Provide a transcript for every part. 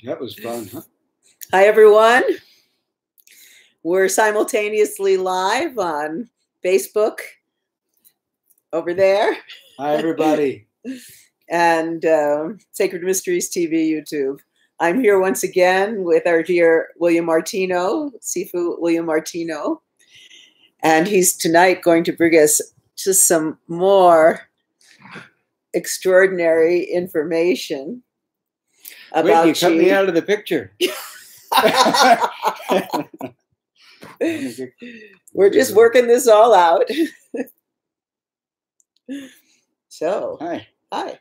That was fun, huh? Hi, everyone. We're simultaneously live on Facebook over there. Hi, everybody. And Sacred Mysteries TV YouTube. I'm here once again with our dear William Martino, Sifu William Martino. And he's tonight going to bring us just some more extraordinary information about Wait, you cut me out of the picture. We're just working this all out. So, hi.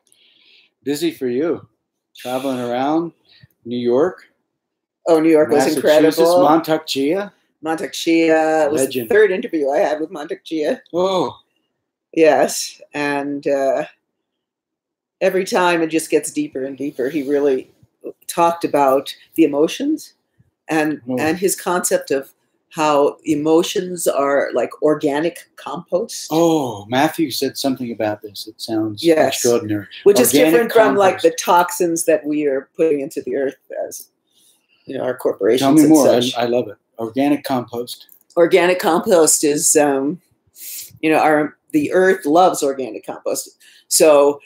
Busy for you, traveling around New York. Oh, New York was incredible. Montauk Chia. Montauk Chia. It was the third interview I had with Montauk Chia. Oh, yes, and every time it just gets deeper and deeper. He really talked about the emotions and his concept of how emotions are like organic compost. Oh, Matthew said something about this. It sounds extraordinary. Which is different from like the toxins that we are putting into the earth as, you know, our corporations. Tell me more. Such. I love it. Organic compost. Organic compost is, you know, the earth loves organic compost. So,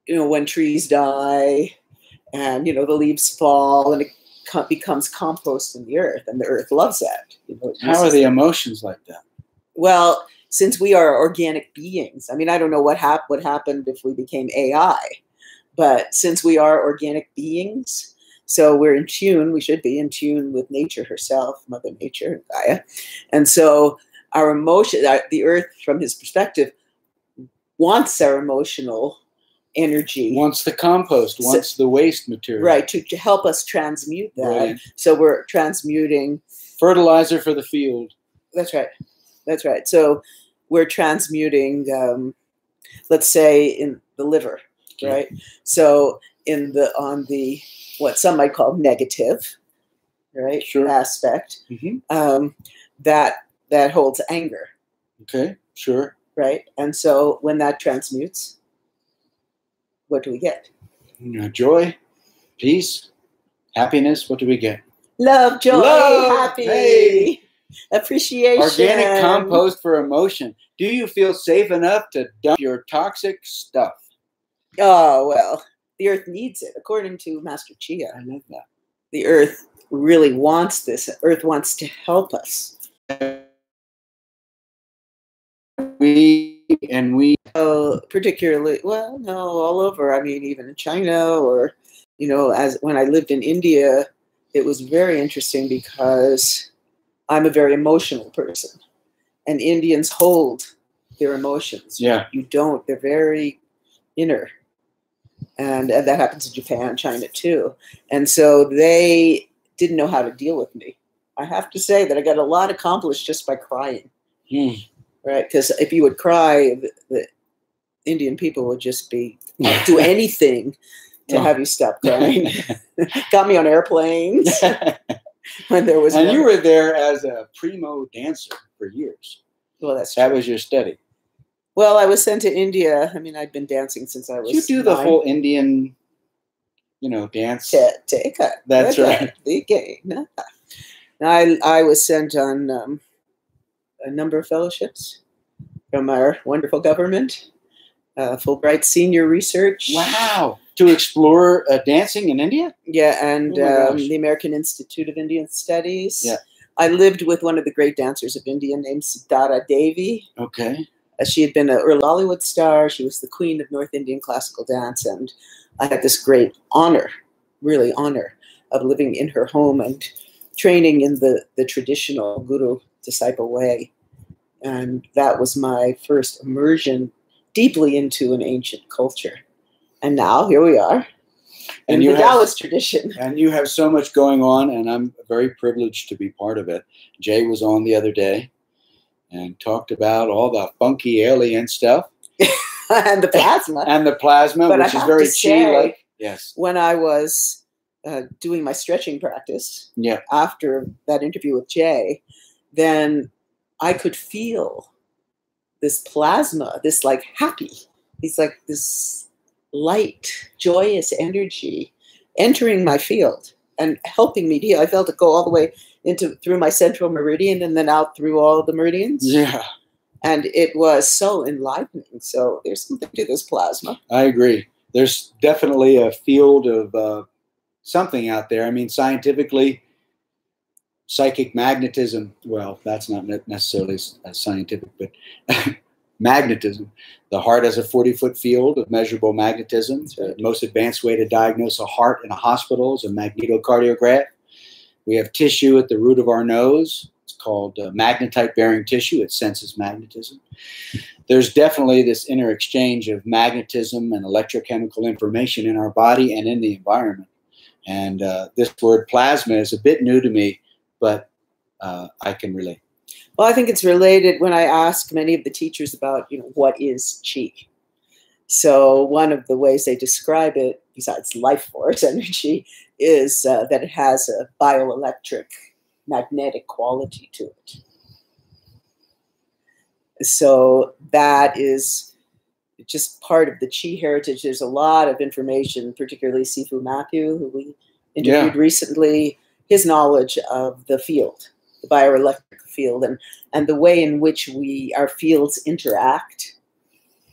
you know, when trees die and, you know, the leaves fall and it becomes compost in the earth, and the earth loves that. You know, how are the emotions like that? Well, since we are organic beings, I mean, I don't know what happened if we became AI, but since we are organic beings, so we're in tune, we should be in tune with nature herself, Mother Nature, Gaia. And so our emotion, the earth, from his perspective, wants our emotional energy. Wants the compost, wants the waste material. Right, to help us transmute that. Right. So we're transmuting. Fertilizer for the field. That's right. That's right. So we're transmuting, let's say, in the liver, right? So on the what some might call negative, right, aspect, that holds anger. Okay, sure. Right, and so when that transmutes, what do we get? Joy, peace, happiness. What do we get? Love, joy, happy, appreciation. Organic compost for emotion. Do you feel safe enough to dump your toxic stuff? Oh, well, the earth needs it, according to Master Chia. I love that. The earth really wants this. The earth wants to help us. Particularly, well, no, all over. I mean, even in China, or, you know, as when I lived in India, it was very interesting because I'm a very emotional person, and Indians hold their emotions. Yeah. You don't. They're very inner. And that happens in Japan, China too. And so they didn't know how to deal with me. I have to say that I got a lot accomplished just by crying. Right? Because if you would cry, the Indian people would just do anything to have you stop crying. Got me on airplanes when there was. And you were there as a primo dancer for years. Well, that's true. That was your study. Well, I was sent to India. I mean, I'd been dancing since I was. You do the whole Indian, you know, dance. That's right. I was sent on a number of fellowships from our wonderful government, Fulbright Senior Research. Wow. To explore dancing in India? Yeah, and the American Institute of Indian Studies. Yeah. I lived with one of the great dancers of India named Siddhara Devi. Okay. She had been an early Bollywood star. She was the queen of North Indian classical dance. And I had this great honor, really honor, of living in her home and training in the traditional guru-disciple way. And that was my first immersion deeply into an ancient culture. And now here we are in the Taoist tradition. And you have so much going on, and I'm very privileged to be part of it. Jay was on the other day and talked about all the funky alien stuff. And the plasma. And the plasma, but which is very chi-like. Yes. When I was doing my stretching practice, after that interview with Jay, then I could feel this plasma, this like happy, it's like this light, joyous energy entering my field and helping me deal. I felt it go all the way through my central meridian and then out through all the meridians. Yeah. And it was so enlightening. So there's something to this plasma. I agree. There's definitely a field of something out there. I mean, scientifically, psychic magnetism, well, that's not necessarily scientific, but magnetism. The heart has a 40-foot field of measurable magnetism. The most advanced way to diagnose a heart in a hospital is a magnetocardiograph. We have tissue at the root of our nose. It's called magnetite-bearing tissue. It senses magnetism. There's definitely this inner exchange of magnetism and electrochemical information in our body and in the environment. And this word plasma is a bit new to me, but I can relate. Well, I think it's related when I ask many of the teachers about, what is Qi? So one of the ways they describe it, besides life force energy, is that it has a bioelectric magnetic quality to it. So that is just part of the Qi heritage. There's a lot of information, particularly Sifu Matthew, who we interviewed recently, his knowledge of the field, the bioelectric field, and the way in which our fields interact,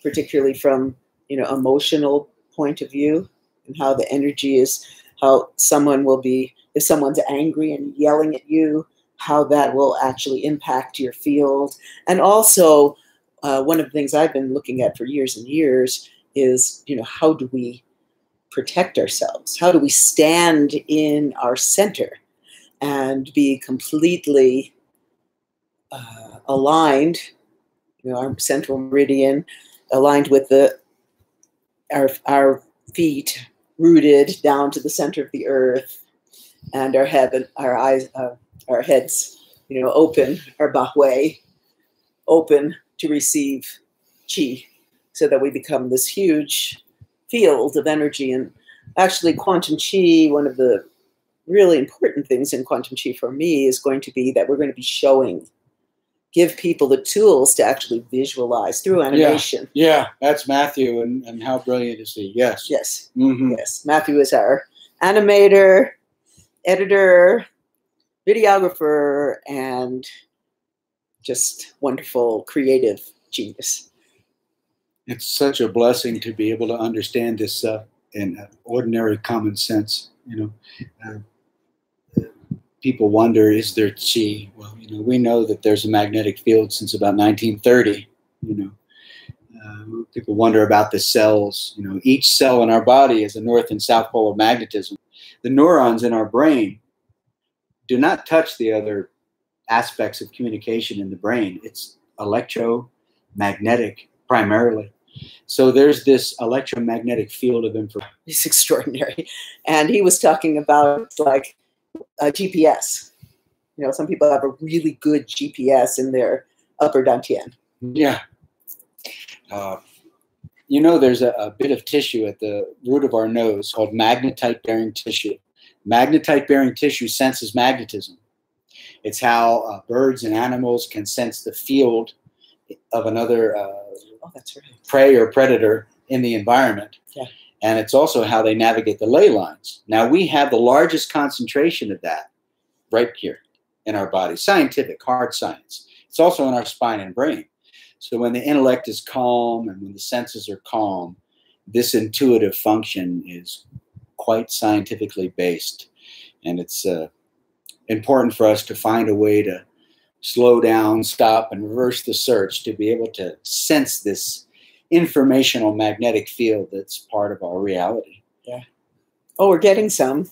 particularly from emotional point of view, and how the energy is, how someone will be, if someone's angry and yelling at you, how that will actually impact your field. And also, one of the things I've been looking at for years and years is, how do we protect ourselves? How do we stand in our center and be completely aligned, our central meridian, aligned with our feet rooted down to the center of the earth, and our head, our eyes, our heads, open, our bahwei open to receive Qi, so that we become this huge field of energy. And actually, quantum Qi, one of the really important things in quantum Qi for me is going to be that we're going to be give people the tools to actually visualize through animation. Yeah, that's Matthew, and how brilliant is he? Yes. Yes. Mm-hmm. Yes. Matthew is our animator, editor, videographer, and just wonderful creative genius. It's such a blessing to be able to understand this stuff in ordinary common sense. People wonder, is there Qi? Well, we know that there's a magnetic field since about 1930. People wonder about the cells. Each cell in our body is a north and south pole of magnetism. The neurons in our brain do not touch the other aspects of communication in the brain. It's electromagnetic primarily. So there's this electromagnetic field of information. It's extraordinary. And he was talking about like a GPS. Some people have a really good GPS in their upper dantian. Yeah. There's a bit of tissue at the root of our nose called magnetite-bearing tissue. Magnetite-bearing tissue senses magnetism. It's how birds and animals can sense the field of another that's right. prey or predator in the environment. Yeah. And it's also how they navigate the ley lines. Now, we have the largest concentration of that right here in our body. Scientific, hard science. It's also in our spine and brain. So when the intellect is calm and when the senses are calm, this intuitive function is quite scientifically based. And it's important for us to find a way to slow down, stop, and reverse the search to be able to sense this informational magnetic field that's part of our reality. Yeah. Oh, we're getting some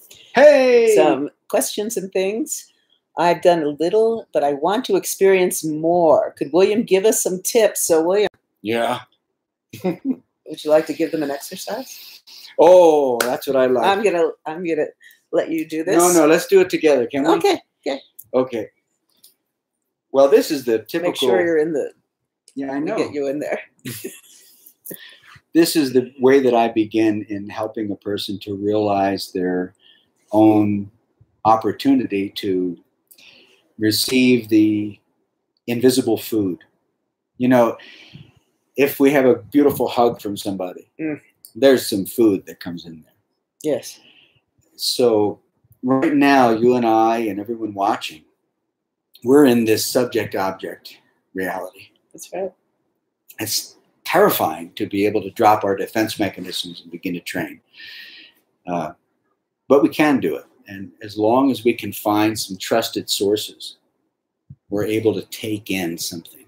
questions and things. I've done a little, but I want to experience more. Could William give us some tips? So, William. Yeah. Would you like to give them an exercise? Oh, that's what I like. I'm gonna let you do this. No, let's do it together. Can we? Okay. Well, this is the typical. Make sure you're in the. Yeah, I know. Get you in there. This is the way that I begin in helping a person to realize their own opportunity to receive the invisible food. If we have a beautiful hug from somebody, there's some food that comes in there. Yes. So right now, you and I and everyone watching, we're in this subject-object reality. That's right. It's terrifying to be able to drop our defense mechanisms and begin to train. But we can do it. And as long as we can find some trusted sources, we're able to take in something.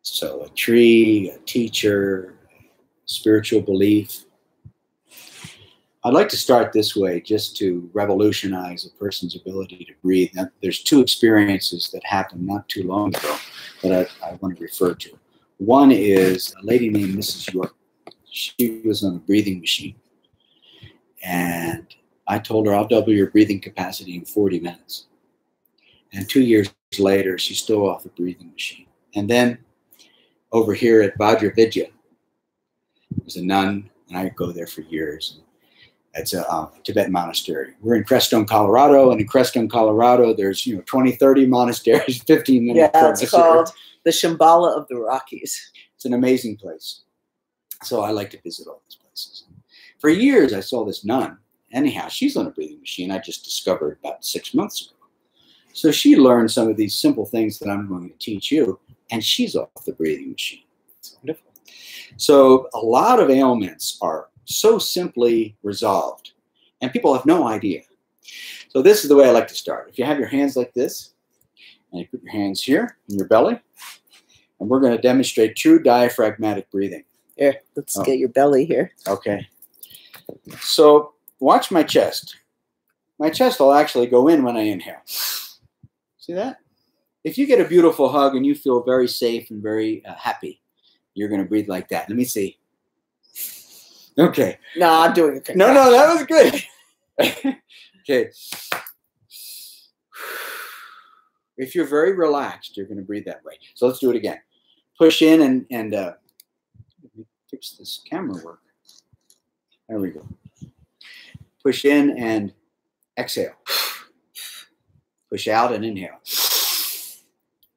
So a tree, a teacher, spiritual belief. I'd like to start this way just to revolutionize a person's ability to breathe. Now, there's two experiences that happened not too long ago that I want to refer to. One is a lady named Mrs. York. She was on a breathing machine. And I told her, I'll double your breathing capacity in 40 minutes. And 2 years later, she's still off the breathing machine. And then over here at Vajravidya, there's a nun, and I go there for years. It's a Tibetan monastery. We're in Crestone, Colorado, and in Crestone, Colorado, there's 20, 30 monasteries, 15 minutes. Yeah, it's called the Shambhala of the Rockies. It's an amazing place. So I like to visit all these places. For years, I saw this nun. Anyhow, she's on a breathing machine. I just discovered about 6 months ago. So she learned some of these simple things that I'm going to teach you, and she's off the breathing machine. It's wonderful. So a lot of ailments are so simply resolved, and people have no idea. So this is the way I like to start. If you have your hands like this, and you put your hands here in your belly, and we're going to demonstrate true diaphragmatic breathing. Here, let's get your belly here. Okay. So watch my chest. My chest will actually go in when I inhale. See that? If you get a beautiful hug and you feel very safe and very happy, you're going to breathe like that. Let me see. Okay. No, I'm doing it. No, that was good. Okay. If you're very relaxed, you're going to breathe that way. So let's do it again. Push in and fix this camera work. There we go. Push in and exhale. Push out and inhale.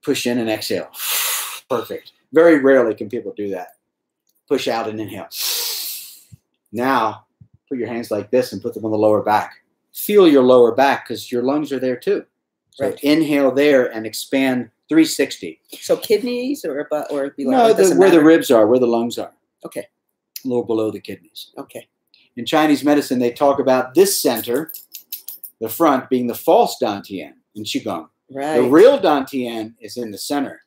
Push in and exhale. Perfect. Very rarely can people do that. Push out and inhale. Now, put your hands like this and put them on the lower back. Feel your lower back because your lungs are there too. So right. Inhale there and expand 360. So kidneys or below? No, where the ribs are, where the lungs are. Okay. A little below the kidneys. Okay. In Chinese medicine, they talk about this center, the front, being the false Dantian in Qigong. Right. The real Dantian is in the center.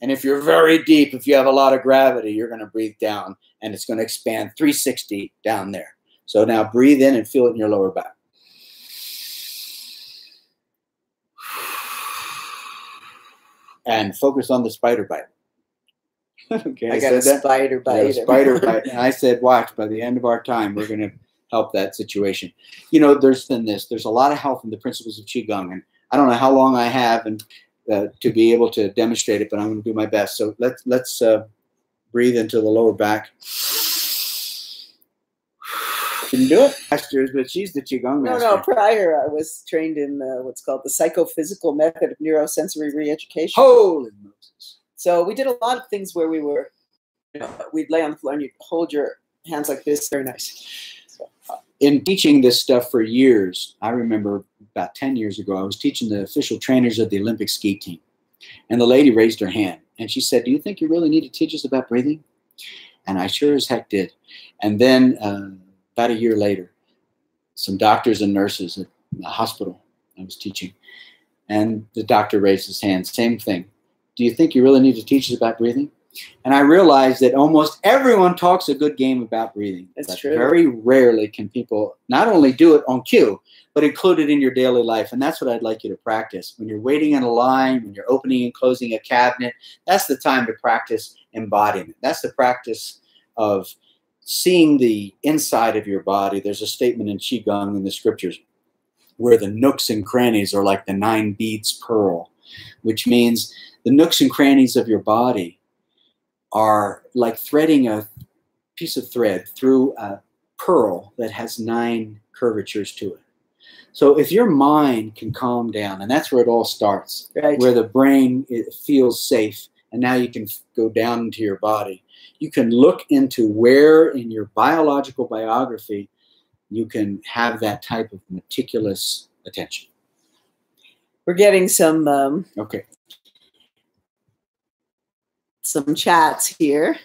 And if you're very deep, if you have a lot of gravity, you're going to breathe down, and it's going to expand 360 down there. So now breathe in and feel it in your lower back. And focus on the spider bite. Okay, I got a spider bite. A spider bite. And I said, watch, by the end of our time, we're going to help that situation. There's a lot of help in the principles of Qigong, and I don't know how long I have and to be able to demonstrate it, but I'm going to do my best. So let's breathe into the lower back. Can you do it? Masters, but she's the Qigong master. No, prior I was trained in what's called the psychophysical method of neurosensory re-education. Holy Moses. So we did a lot of things where we'd lay on the floor and you'd hold your hands like this. Very nice. So, in teaching this stuff for years, I remember about 10 years ago, I was teaching the official trainers of the Olympic ski team. And the lady raised her hand and she said, do you think you really need to teach us about breathing? And I sure as heck did. And then about a year later, some doctors and nurses at the hospital I was teaching, and the doctor raised his hand, same thing. Do you think you really need to teach us about breathing? And I realized that almost everyone talks a good game about breathing. That's true. Very rarely can people not only do it on cue, but include it in your daily life. And that's what I'd like you to practice. When you're waiting in a line, when you're opening and closing a cabinet, that's the time to practice embodiment. That's the practice of seeing the inside of your body. There's a statement in Qigong in the scriptures where the nooks and crannies are like the 9 beads pearl, which means the nooks and crannies of your body are like threading a piece of thread through a pearl that has 9 curvatures to it. So if your mind can calm down, and that's where it all starts, right, where the brain feels safe, and now you can go down into your body. You can look into where in your biological biography you can have that type of meticulous attention. We're getting some Okay. some chats here.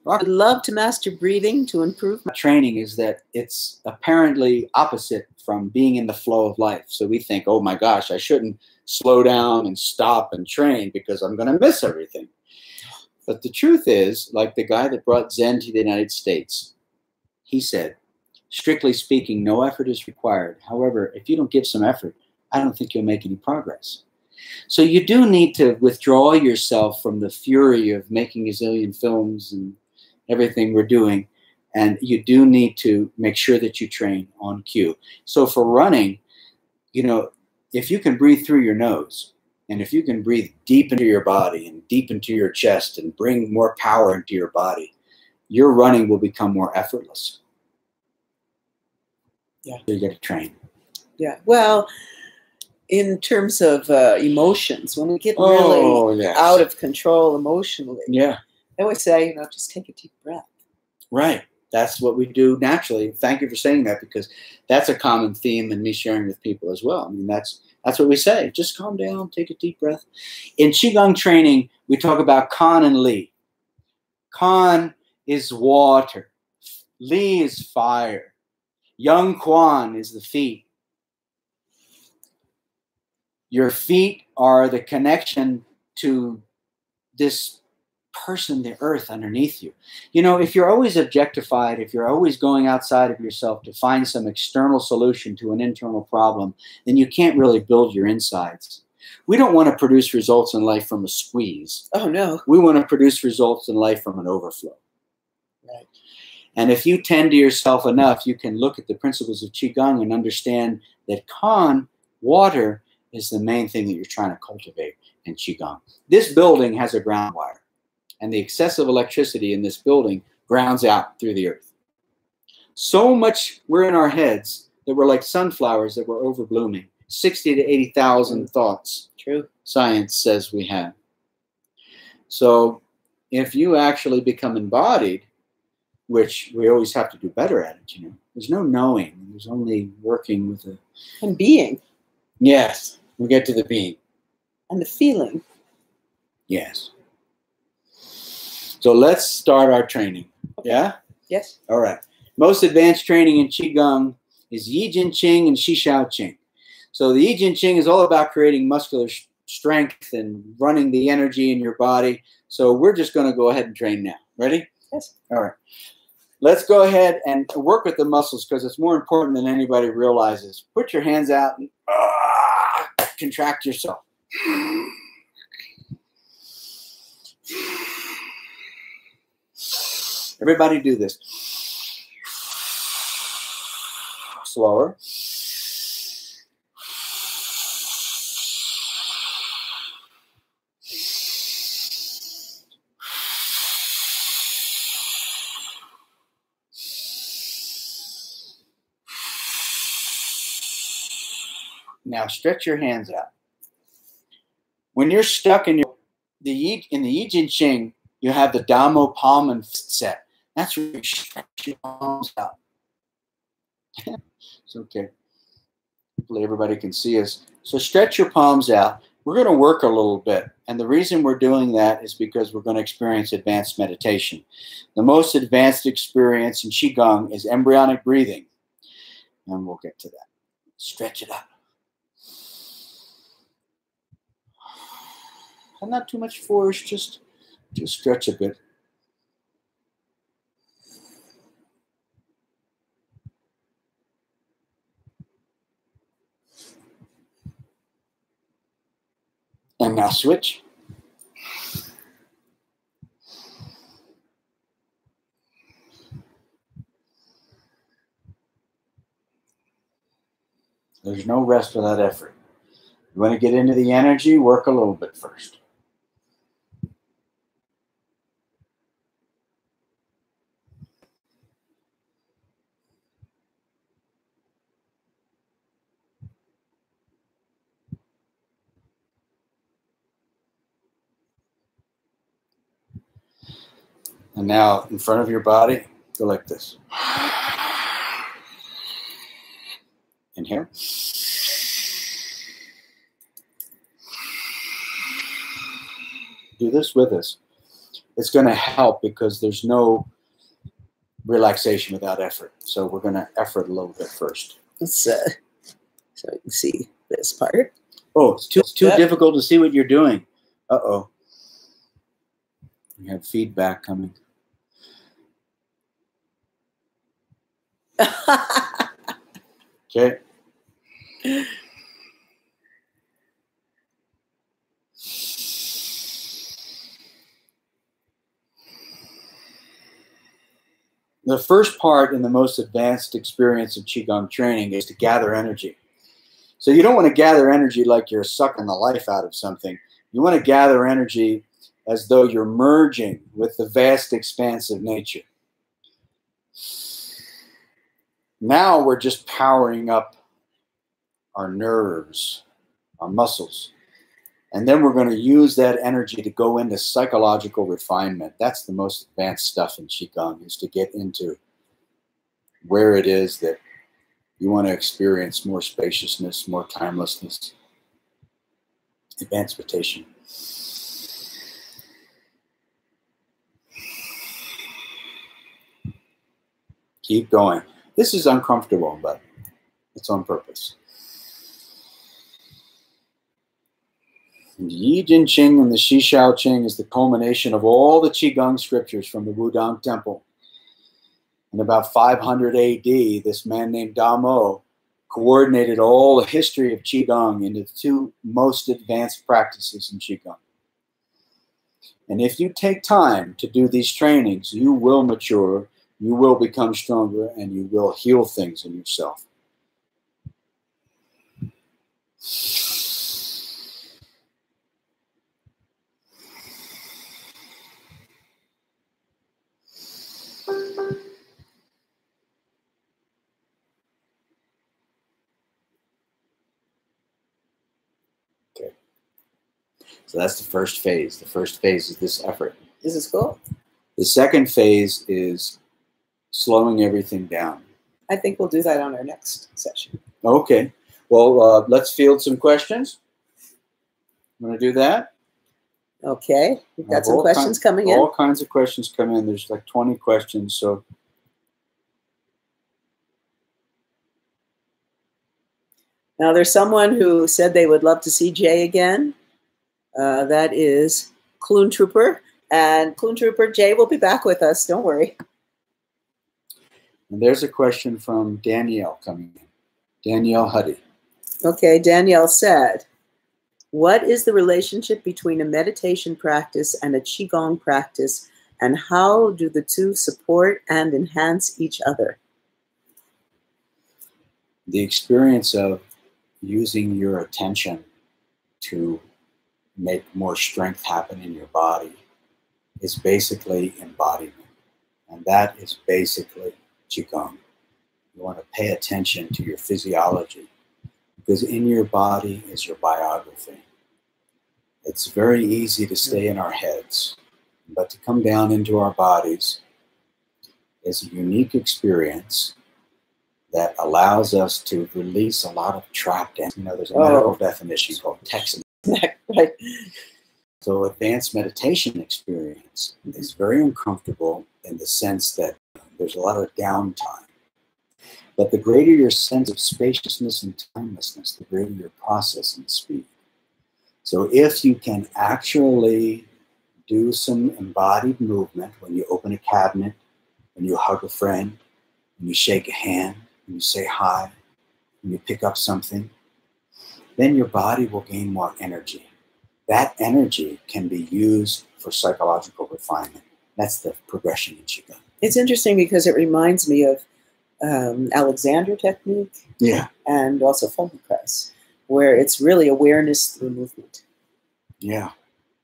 I'd love to master breathing to improve my training is that it's apparently opposite from being in the flow of life. So we think, oh my gosh, I shouldn't slow down and stop and train because I'm going to miss everything. But the truth is, like the guy that brought Zen to the United States, he said, strictly speaking, no effort is required. However, if you don't give some effort, I don't think you'll make any progress. So you do need to withdraw yourself from the fury of making a zillion films and everything we're doing. And you do need to make sure that you train on cue. So for running, you know, if you can breathe through your nose, and if you can breathe deep into your body and deep into your chest and bring more power into your body, your running will become more effortless. Yeah. So you got to train. Yeah. Well, in terms of emotions, when we get really out of control emotionally, yeah, I always say, you know, just take a deep breath. Right. That's what we do naturally. Thank you for saying that, because that's a common theme in me sharing with people as well. I mean, that's what we say. Just calm down, take a deep breath. In Qigong training, we talk about Kan and Li. Kan is water. Li is fire. Young Quan is the feet. Your feet are the connection to this person, the earth underneath you. You know, if you're always objectified, if you're always going outside of yourself to find some external solution to an internal problem, then you can't really build your insides. We don't want to produce results in life from a squeeze. Oh, no. We want to produce results in life from an overflow. Right. And if you tend to yourself enough, you can look at the principles of Qigong and understand that Kan, water, is the main thing that you're trying to cultivate in Qigong. This building has a ground wire, and the excessive electricity in this building grounds out through the earth. So much we're in our heads that we're like sunflowers that we're overblooming. 60 to 80,000 thoughts. True. Science says we have. So if you actually become embodied, which we always have to do better at it, you know, there's no knowing. There's only working with a... And being. Yes. We get to the being. And the feeling. Yes. So let's start our training. Okay. Yeah? Yes. All right. Most advanced training in Qigong is Yijin Qing and Shishao Qing. So the Yijin Qing is all about creating muscular strength and running the energy in your body. So we're just going to go ahead and train now. Ready? Yes. All right. Let's go ahead and work with the muscles, because it's more important than anybody realizes. Put your hands out and contract yourself. Everybody do this. Slower. Now stretch your hands out. When you're stuck in the Yijin Qing, you have the Damo palm and fist set. That's where you stretch your palms out. It's okay. Hopefully everybody can see us. So stretch your palms out. We're going to work a little bit. And the reason we're doing that is because we're going to experience advanced meditation. The most advanced experience in Qigong is embryonic breathing. And we'll get to that. Stretch it up. And not too much force, just stretch a bit. And now switch. There's no rest without effort. You want to get into the energy, work a little bit first. And now in front of your body, go like this. Inhale. Do this with us. It's going to help because there's no relaxation without effort. So we're going to effort a little bit first. Let's, so you can see this part. Oh, it's too difficult to see what you're doing. Uh-oh. We have feedback coming. Okay. The first part in the most advanced experience of Qigong training is to gather energy. So you don't want to gather energy like you're sucking the life out of something. You want to gather energy as though you're merging with the vast expanse of nature. Now we're just powering up our nerves, our muscles. And then we're going to use that energy to go into psychological refinement. That's the most advanced stuff in Qigong, is to get into where it is that you want to experience more spaciousness, more timelessness, advanced meditation. Keep going. This is uncomfortable, but it's on purpose. The Yi Jin Qing and the Shi Shao Qing is the culmination of all the Qigong scriptures from the Wudang temple. In about 500 AD, this man named Damo coordinated all the history of Qigong into the two most advanced practices in Qigong. And if you take time to do these trainings, you will mature, you will become stronger, and you will heal things in yourself. Okay. So that's the first phase. The first phase is this effort. This is cool. The second phase is slowing everything down. I think we'll do that on our next session. Okay. Well, let's field some questions. Want to do that? Okay. We've got some questions coming in. All kinds of questions come in. There's like 20 questions. So now there's someone who said they would love to see Jay again. That is Clune Trooper. And Clune Trooper, Jay will be back with us. Don't worry. And there's a question from Danielle coming in. Danielle Huddy. Okay, Danielle said, what is the relationship between a meditation practice and a Qigong practice, and how do the two support and enhance each other? The experience of using your attention to make more strength happen in your body is basically embodiment. And that is basically Qigong. You want to pay attention to your physiology, because in your body is your biography. It's very easy to stay in our heads, but to come down into our bodies is a unique experience that allows us to release a lot of trapped energy. You know, there's a medical definition called texting. Right. So advanced meditation experience is very uncomfortable in the sense that there's a lot of downtime. But the greater your sense of spaciousness and timelessness, the greater your processing speed. So if you can actually do some embodied movement when you open a cabinet, when you hug a friend, when you shake a hand, when you say hi, when you pick up something, then your body will gain more energy. That energy can be used for psychological refinement. That's the progression in Qigong. It's interesting because it reminds me of Alexander technique, yeah, and also Feldenkrais, where it's really awareness through movement. Yeah.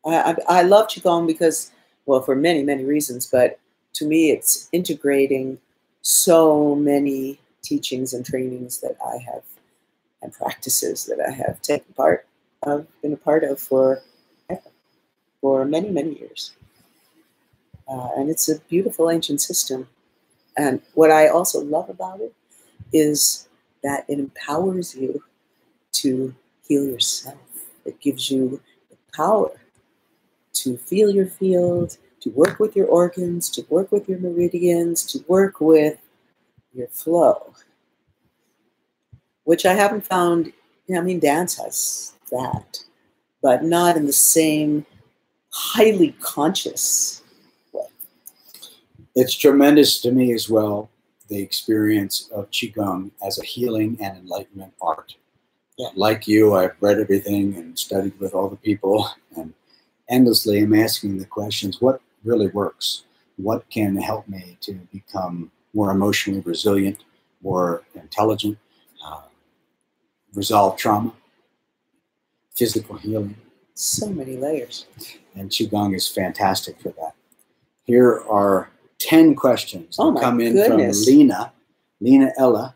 I love Qigong because, well, for many, many reasons, but to me it's integrating so many teachings and trainings that I have, and practices that I have taken part of, been a part of for many, many years. And it's a beautiful ancient system. And what I also love about it is that it empowers you to heal yourself. It gives you the power to feel your field, to work with your organs, to work with your meridians, to work with your flow, which I haven't found. I mean, dance has that, but not in the same highly conscious way. It's tremendous to me as well, the experience of Qigong as a healing and enlightenment art. Yeah. Like you, I've read everything and studied with all the people, and endlessly I'm asking the questions, what really works? What can help me to become more emotionally resilient, more intelligent, resolve trauma, physical healing? So many layers. And Qigong is fantastic for that. Here are 10 questions that come in from Lena Ella.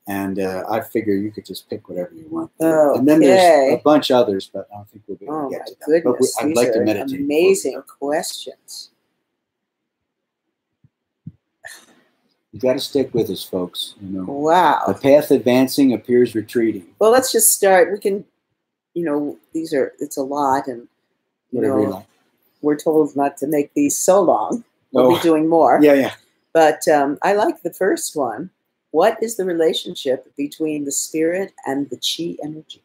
And I figure you could just pick whatever you want. Okay. And then there's a bunch others, but I don't think we'll be able to get to them. Goodness. But I'd like to meditate. Amazing questions. You got to stick with us, folks. You know, wow. The path advancing appears retreating. Well, let's just start. We can, it's a lot, and we're told not to make these so long. We'll be doing more. Yeah. But I like the first one. What is the relationship between the spirit and the Qi energy?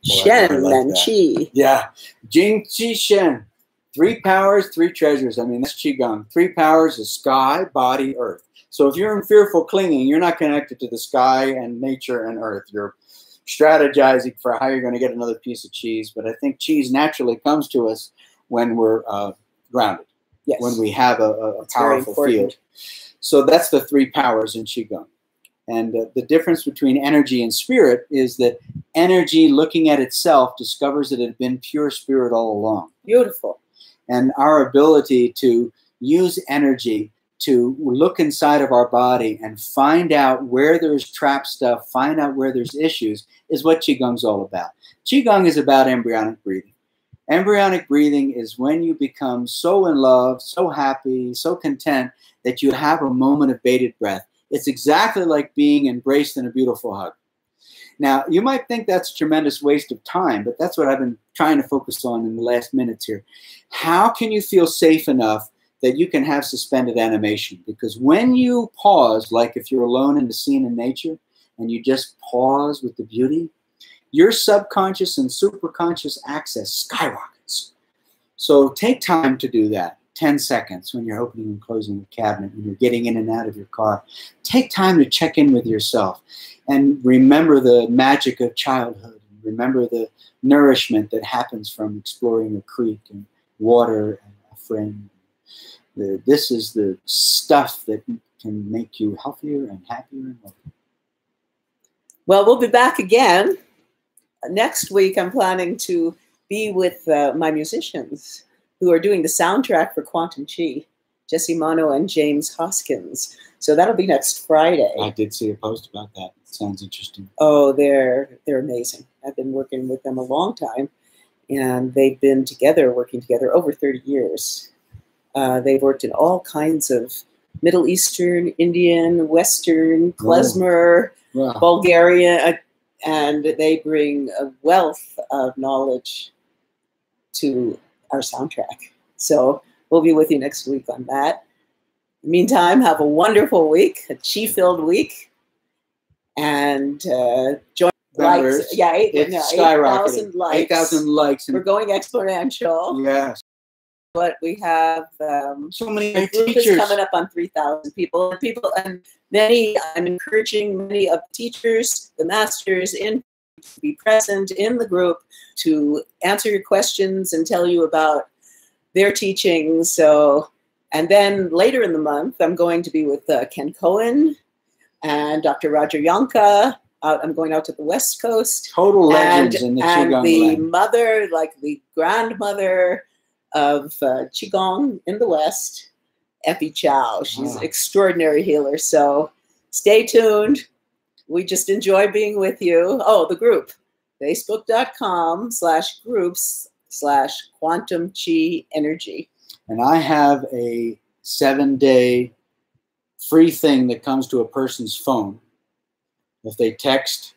Chen and Qi. Yeah. Jing, Qi, Shen. 3 powers, 3 treasures. I mean, that's Qigong. 3 powers is sky, body, earth. So if you're in fearful clinging, you're not connected to the sky and nature and earth. You're strategizing for how you're going to get another piece of cheese. But I think cheese naturally comes to us when we're grounded. Yes. When we have a powerful field. So that's the 3 powers in Qigong. And the difference between energy and spirit is that energy, looking at itself, discovers that it had been pure spirit all along. Beautiful. And our ability to use energy to look inside of our body and find out where there's trapped stuff, find out where there's issues, is what Qigong's all about. Qigong is about embryonic breathing. Embryonic breathing is when you become so in love, so happy, so content that you have a moment of bated breath. It's exactly like being embraced in a beautiful hug. Now, you might think that's a tremendous waste of time, but that's what I've been trying to focus on in the last minutes here. How can you feel safe enough that you can have suspended animation? Because when you pause, like if you're alone in the scene in nature, and you just pause with the beauty, your subconscious and superconscious access skyrockets. So take time to do that. 10 seconds when you're opening and closing the cabinet, when you're getting in and out of your car. Take time to check in with yourself and remember the magic of childhood. Remember the nourishment that happens from exploring a creek and water and a friend. This is the stuff that can make you healthier and happier and healthier. Well, we'll be back again. Next week, I'm planning to be with my musicians who are doing the soundtrack for Quantum Qi, Jesse Mano and James Hoskins. So that'll be next Friday. I did see a post about that. It sounds interesting. Oh, they're amazing. I've been working with them a long time, and they've been working together over 30 years. They've worked in all kinds of Middle Eastern, Indian, Western, klezmer, Bulgarian, and they bring a wealth of knowledge to our soundtrack. So we'll be with you next week on that. In the meantime, have a wonderful week, a Qi-filled week, and join likes. Yeah, 8,000 likes. 8,000 likes. We're going exponential. Yes. But we have so many the group teachers is coming up on 3,000 people. And I'm encouraging many of the teachers, the masters, to be present in the group to answer your questions and tell you about their teachings. So, and then later in the month, I'm going to be with Ken Cohen and Dr. Roger Yonka. I'm going out to the West Coast. Total legends in the Qigong And the land. mother, like the grandmother of Qigong in the West, Effie Chow. She's an extraordinary healer. So stay tuned. We just enjoy being with you. Oh, the group, facebook.com/groups/Quantum Qi Energy. And I have a 7-day free thing that comes to a person's phone if they text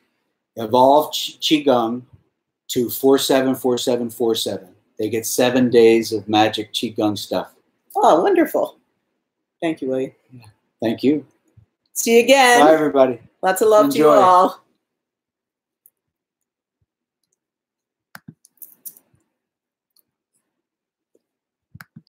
Evolve Qigong to 474747, they get 7 days of magic Qigong stuff. Oh, wonderful. Thank you, William. Thank you. See you again. Bye, everybody. Lots of love to you Enjoy. all.